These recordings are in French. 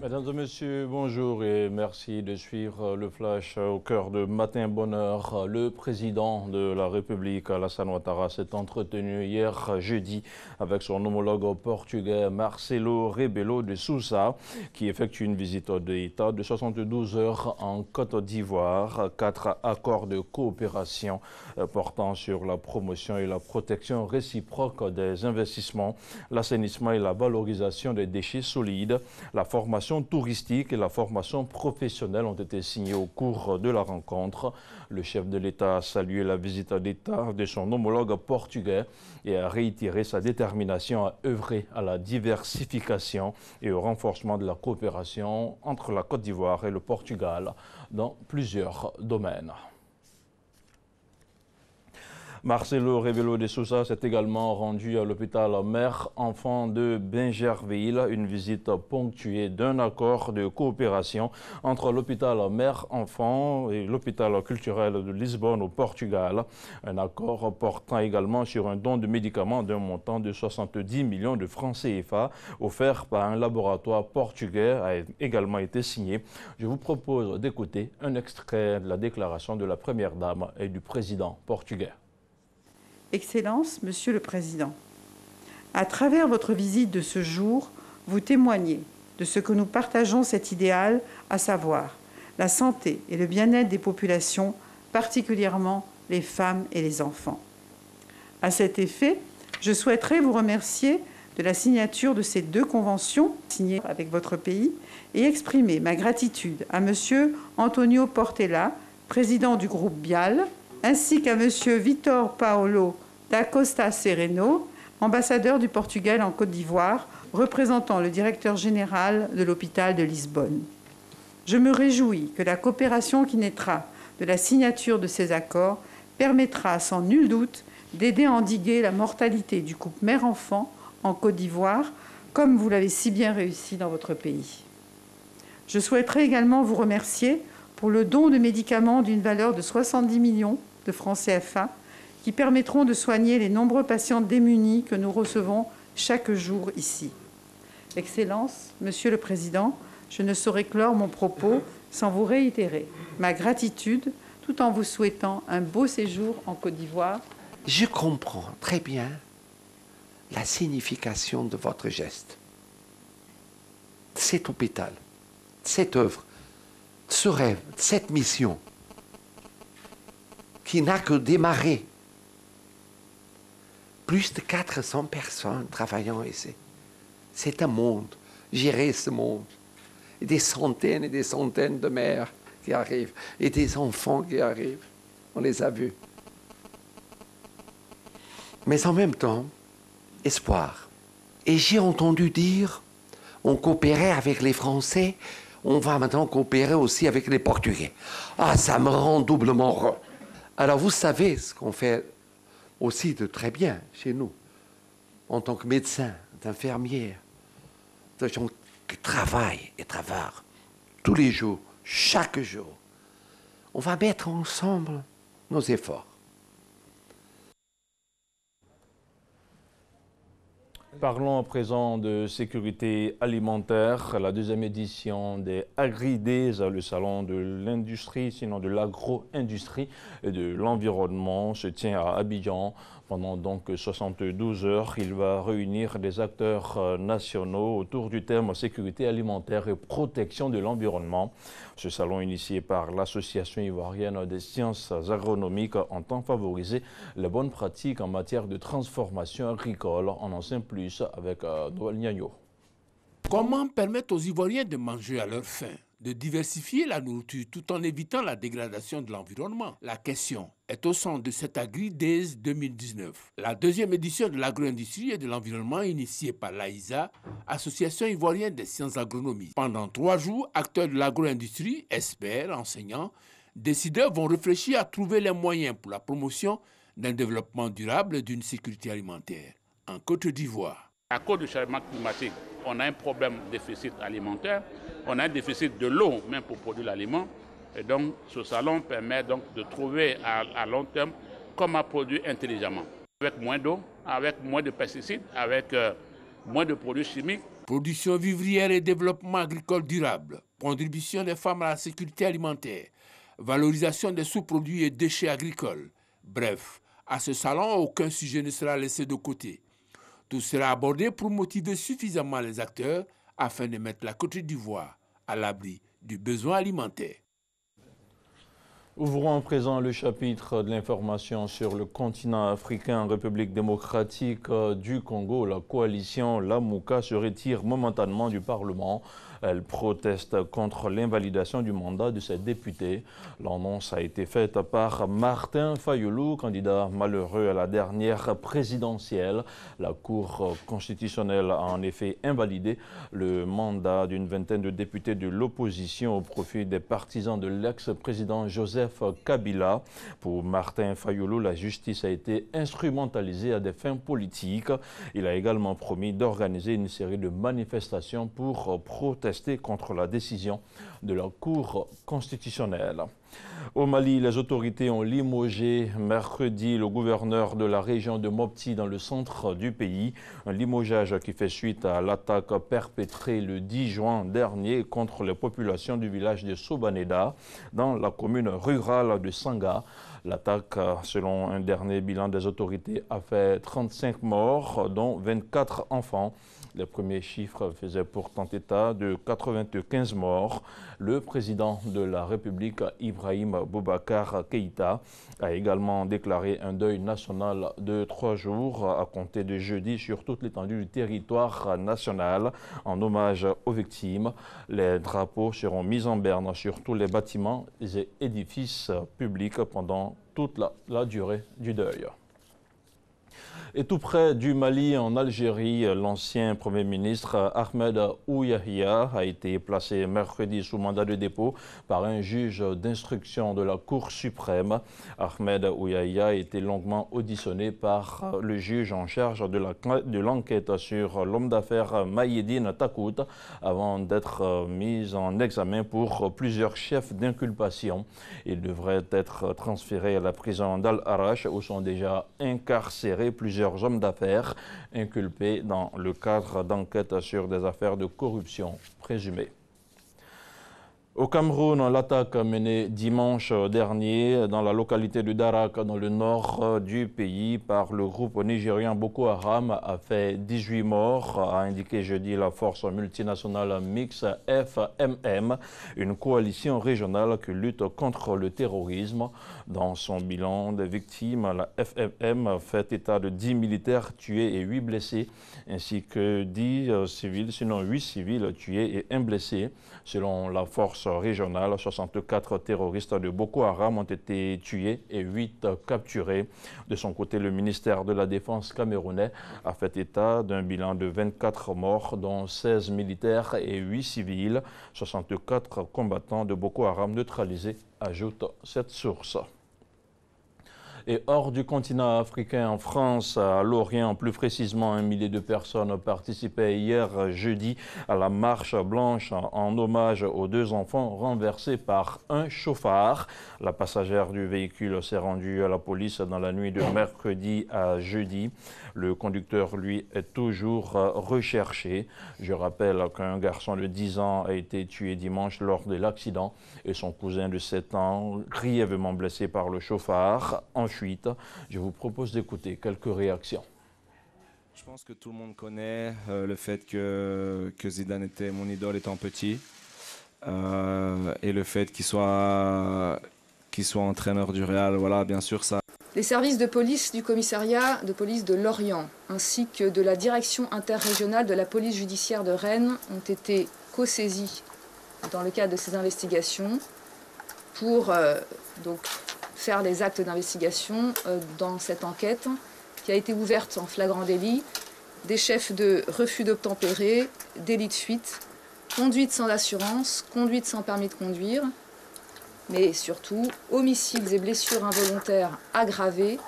Mesdames et messieurs, bonjour et merci de suivre le flash au cœur de Matin Bonheur. Le président de la République, Alassane Ouattara, s'est entretenu hier jeudi avec son homologue portugais Marcelo Rebelo de Sousa, qui effectue une visite d'État de 72 heures en Côte d'Ivoire. 4 accords de coopération portant sur la promotion et la protection réciproque des investissements, l'assainissement et la valorisation des déchets solides, la formation touristique et la formation professionnelle ont été signés au cours de la rencontre. Le chef de l'État a salué la visite d'État de son homologue portugais et a réitéré sa détermination à œuvrer à la diversification et au renforcement de la coopération entre la Côte d'Ivoire et le Portugal dans plusieurs domaines. Marcelo Rebelo de Sousa s'est également rendu à l'hôpital mère-enfant de Bingerville, une visite ponctuée d'un accord de coopération entre l'hôpital mère-enfant et l'hôpital culturel de Lisbonne au Portugal. Un accord portant également sur un don de médicaments d'un montant de 70 millions de francs CFA offert par un laboratoire portugais a également été signé. Je vous propose d'écouter un extrait de la déclaration de la Première Dame et du président portugais. Excellences, Monsieur le Président, à travers votre visite de ce jour, vous témoignez de ce que nous partageons cet idéal, à savoir la santé et le bien-être des populations, particulièrement les femmes et les enfants. À cet effet, je souhaiterais vous remercier de la signature de ces 2 conventions signées avec votre pays et exprimer ma gratitude à Monsieur Antonio Portela, président du groupe Bial, ainsi qu'à M. Vitor Paulo da Costa Sereno, ambassadeur du Portugal en Côte d'Ivoire, représentant le directeur général de l'hôpital de Lisbonne. Je me réjouis que la coopération qui naîtra de la signature de ces accords permettra sans nul doute d'aider à endiguer la mortalité du couple mère-enfant en Côte d'Ivoire, comme vous l'avez si bien réussi dans votre pays. Je souhaiterais également vous remercier pour le don de médicaments d'une valeur de 70 millions de francs CFA qui permettront de soigner les nombreux patients démunis que nous recevons chaque jour ici. Excellences, Monsieur le Président, je ne saurais clore mon propos sans vous réitérer ma gratitude tout en vous souhaitant un beau séjour en Côte d'Ivoire. Je comprends très bien la signification de votre geste. Cet hôpital, cette œuvre, ce rêve, cette mission qui n'a que démarré. Plus de 400 personnes travaillant ici. C'est un monde, gérer ce monde. Et des centaines de mères qui arrivent, et des enfants qui arrivent. On les a vus. Mais en même temps, espoir. Et j'ai entendu dire, on coopérait avec les Français, on va maintenant coopérer aussi avec les Portugais. Ah, ça me rend doublement heureux. Alors, vous savez ce qu'on fait aussi de très bien chez nous, en tant que médecin, d'infirmière, de gens qui travaillent et travaillent tous les jours, chaque jour. On va mettre ensemble nos efforts. Parlons à présent de sécurité alimentaire. La 2e édition des Agri-Days, le salon de l'industrie, sinon de l'agro-industrie et de l'environnement, se tient à Abidjan. Pendant donc 72 heures, il va réunir des acteurs nationaux autour du thème sécurité alimentaire et protection de l'environnement. Ce salon, initié par l'Association ivoirienne des sciences agronomiques, entend favoriser les bonnes pratiques en matière de transformation agricole. On en sait plus avec Noël Niagno. Comment permettre aux Ivoiriens de manger à leur faim, de diversifier la nourriture tout en évitant la dégradation de l'environnement? La question est au centre de cette Agri-Days 2019. La 2e édition de l'agro-industrie et de l'environnement initiée par l'AISA, Association ivoirienne des sciences agronomiques. Pendant 3 jours, acteurs de l'agro-industrie, experts, enseignants, décideurs vont réfléchir à trouver les moyens pour la promotion d'un développement durable et d'une sécurité alimentaire en Côte d'Ivoire. À cause du changement climatique, on a un problème de déficit alimentaire, on a un déficit de l'eau même pour produire l'aliment. Et donc, ce salon permet donc de trouver à long terme comment produire intelligemment. Avec moins d'eau, avec moins de pesticides, avec moins de produits chimiques. production vivrière et développement agricole durable, contribution des femmes à la sécurité alimentaire, valorisation des sous-produits et déchets agricoles. Bref, à ce salon, aucun sujet ne sera laissé de côté. Tout sera abordé pour motiver suffisamment les acteurs afin de mettre la Côte d'Ivoire à l'abri du besoin alimentaire. Ouvrons à présent le chapitre de l'information sur le continent africain, République démocratique du Congo. La coalition Lamuka se retire momentanément du Parlement. Elle proteste contre l'invalidation du mandat de ses députés. L'annonce a été faite par Martin Fayulu, candidat malheureux à la dernière présidentielle. La Cour constitutionnelle a en effet invalidé le mandat d'une vingtaine de députés de l'opposition au profit des partisans de l'ex-président Joseph Kabila. Pour Martin Fayulu, la justice a été instrumentalisée à des fins politiques. Il a également promis d'organiser une série de manifestations pour protester contre la décision de la Cour constitutionnelle. Au Mali, les autorités ont limogé mercredi le gouverneur de la région de Mopti dans le centre du pays. Un limogeage qui fait suite à l'attaque perpétrée le 10 juin dernier contre les populations du village de Sobaneda dans la commune rurale de Sanga. L'attaque, selon un dernier bilan des autorités, a fait 35 morts, dont 24 enfants. Les premiers chiffres faisaient pourtant état de 95 morts. Le président de la République, Ibrahim Boubacar Keïta, a également déclaré un deuil national de 3 jours à compter de jeudi sur toute l'étendue du territoire national en hommage aux victimes. Les drapeaux seront mis en berne sur tous les bâtiments et édifices publics pendant toute la durée du deuil. Et tout près du Mali, en Algérie, l'ancien Premier ministre Ahmed Ouyahia a été placé mercredi sous mandat de dépôt par un juge d'instruction de la Cour suprême. Ahmed Ouyahia a été longuement auditionné par le juge en charge de l'enquête sur l'homme d'affaires Maïeddine Takout avant d'être mis en examen pour plusieurs chefs d'inculpation. Il devrait être transféré à la prison d'Al-Arash où sont déjà incarcérés plusieurs hommes d'affaires inculpés dans le cadre d'enquêtes sur des affaires de corruption présumées. Au Cameroun, l'attaque menée dimanche dernier dans la localité de Darak, dans le nord du pays, par le groupe nigérian Boko Haram a fait 18 morts, a indiqué jeudi la force multinationale mixte FMM, une coalition régionale qui lutte contre le terrorisme. Dans son bilan des victimes, la FMM fait état de 10 militaires tués et 8 blessés, ainsi que 10 civils, sinon 8 civils tués et 1 blessé. Selon la force régionale, 64 terroristes de Boko Haram ont été tués et 8 capturés. De son côté, le ministère de la Défense camerounais a fait état d'un bilan de 24 morts, dont 16 militaires et 8 civils. 64 combattants de Boko Haram neutralisés, ajoute cette source. Et hors du continent africain, en France, à Lorient, plus précisément, 1 millier de personnes participaient hier jeudi à la marche blanche en hommage aux 2 enfants renversés par un chauffard. La passagère du véhicule s'est rendue à la police dans la nuit de mercredi à jeudi. Le conducteur, lui, est toujours recherché. Je rappelle qu'un garçon de 10 ans a été tué dimanche lors de l'accident et son cousin de 7 ans, grièvement blessé par le chauffard, en fuite. Je vous propose d'écouter quelques réactions. Je pense que tout le monde connaît le fait que Zidane était mon idole étant petit et le fait qu'il soit entraîneur du Real. Voilà, bien sûr, ça. Les services de police du commissariat de police de Lorient ainsi que de la direction interrégionale de la police judiciaire de Rennes ont été co-saisis dans le cadre de ces investigations pour donc faire les actes d'investigation dans cette enquête qui a été ouverte en flagrant délit, des chefs de refus d'obtempérer, délit de fuite, conduite sans assurance, conduite sans permis de conduire, mais surtout homicides et blessures involontaires aggravés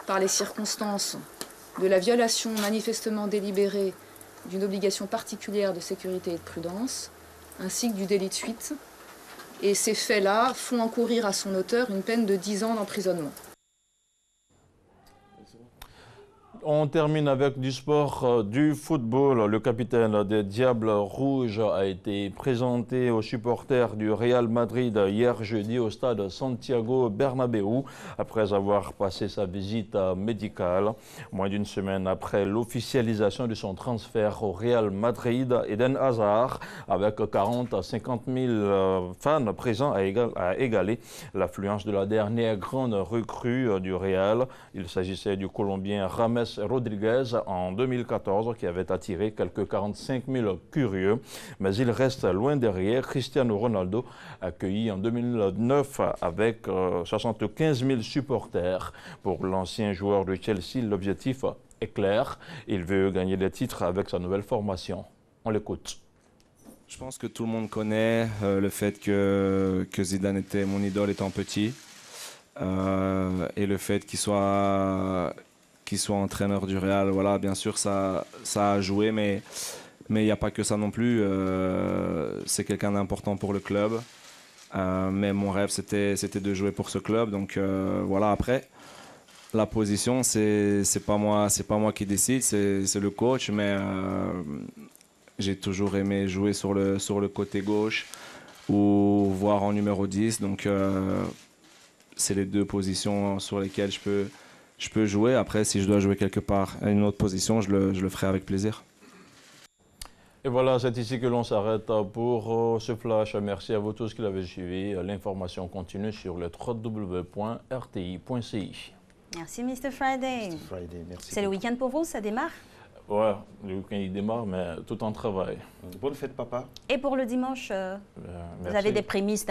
par les circonstances de la violation manifestement délibérée d'une obligation particulière de sécurité et de prudence, ainsi que du délit de fuite. Et ces faits-là font encourir à son auteur une peine de 10 ans d'emprisonnement. On termine avec du sport, du football. Le capitaine des Diables Rouges a été présenté aux supporters du Real Madrid hier jeudi au stade Santiago Bernabéu après avoir passé sa visite médicale. Moins d'une semaine après l'officialisation de son transfert au Real Madrid, Eden Hazard, avec 40 à 50 000 fans présents, a égalé l'affluence de la dernière grande recrue du Real. Il s'agissait du Colombien James Rodriguez en 2014 qui avait attiré quelques 45 000 curieux. Mais il reste loin derrière Cristiano Ronaldo, accueilli en 2009 avec 75 000 supporters. Pour l'ancien joueur de Chelsea, l'objectif est clair. Il veut gagner des titres avec sa nouvelle formation. On l'écoute. Je pense que tout le monde connaît le fait que Zidane était mon idole étant petit. Et le fait qu'il soit entraîneur du Real, voilà, bien sûr, ça a joué, mais il n'y a pas que ça non plus. C'est quelqu'un d'important pour le club. Mais mon rêve, c'était de jouer pour ce club. Donc voilà, après, la position, c'est pas moi qui décide, c'est le coach. Mais j'ai toujours aimé jouer sur le côté gauche ou voir en numéro 10. Donc c'est les deux positions sur lesquelles je peux jouer. Après, si je dois jouer quelque part à une autre position, je le ferai avec plaisir. Et voilà, c'est ici que l'on s'arrête pour ce flash. Merci à vous tous qui l'avez suivi. L'information continue sur le www.rti.ci. Merci, Mr. Friday. Mr. Friday, merci. C'est le week-end pour vous, ça démarre? Ouais, le week-end il démarre, mais tout en travail. Bonne fête, papa. Et pour le dimanche, vous avez des prémices